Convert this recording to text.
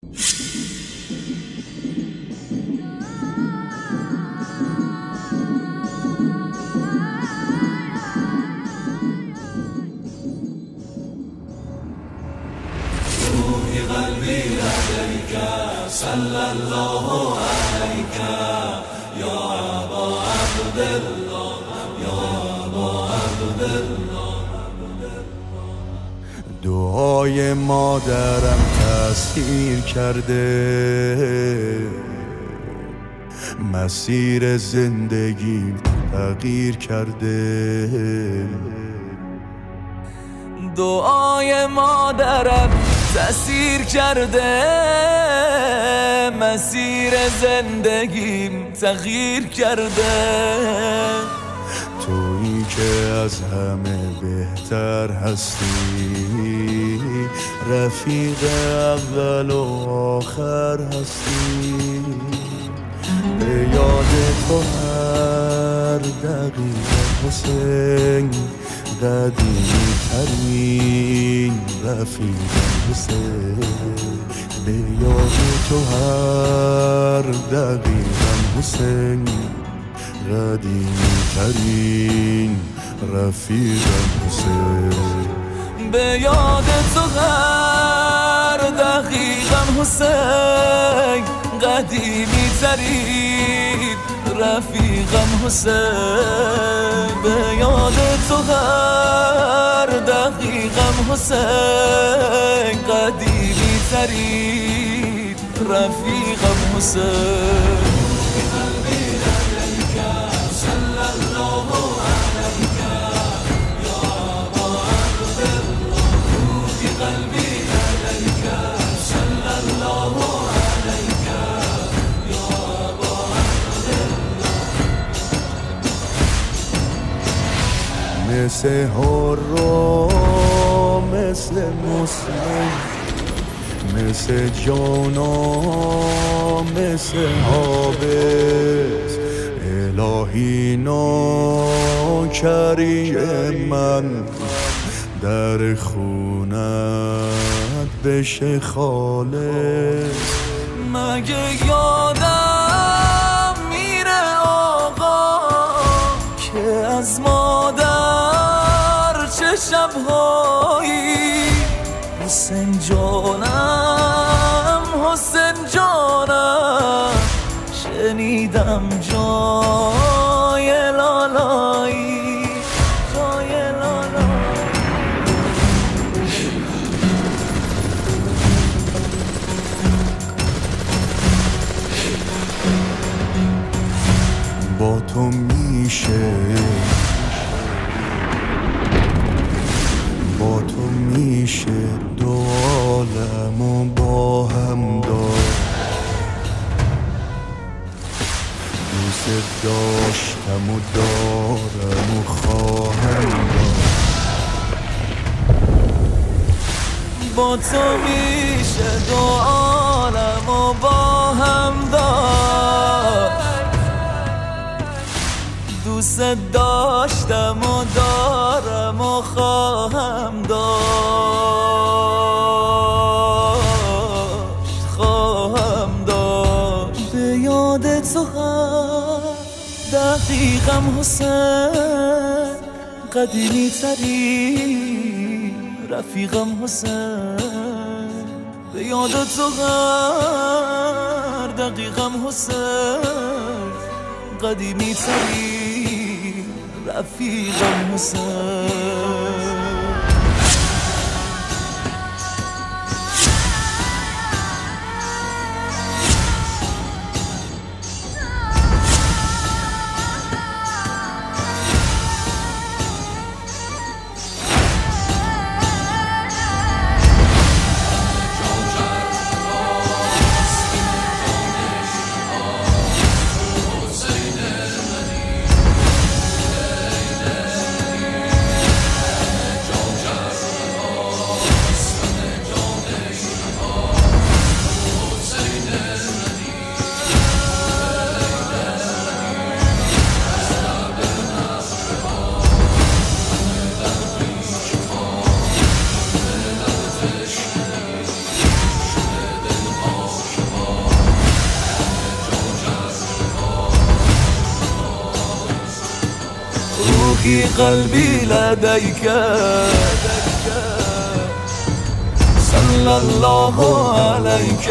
روحي قلبي لديك صلى الله عليك يا أبا عبد الله يا أبا عبد الله. دعای مادرم تأثیر کرده، مسیر زندگیم تغییر کرده. دعای مادرم تأثیر کرده، مسیر زندگیم تغییر کرده. تویی که از همه بهتر هستی، رفیق اول و آخر هستی. به یاد تو هر دقیقه حسین، قدیمی ترین رفیقم حسین. به یاد تو هر دقیقم حسین، قدیمی ترین رفیقم حسین. به یاد تو هر دقیقم حسین، قدیمی ترین رفیقم حسین. به یاد تو هر دقیقم حسین، قدیمی ترین رفیقم حسین. مثل هورا، مثل مسلم، مثل جانا، مثل حابس. الهی ناکری من در خونت بشه خالص. مگه یادم میره آقا که از مادر چه شبهایی. حسین جانم حسین جانم، شنیدم جای لالایی جای لالایی. با تو میشه، با تو میشه دو عالمو با هم داشت. دوست داشتم و دارم و خواهم داشت. با تو میشه دو عالمو با هم داشت. دوست داشتم و دارم و خواهم داشت، خواهم داشت. به یاد تو هر دقیقم حسین، قدیمی ترین رفیقم حسین. به یاد تو هر دقیقم حسین، قدیمی ترین رفیقم حسین. روحي قلبي لديك صلى الله عليك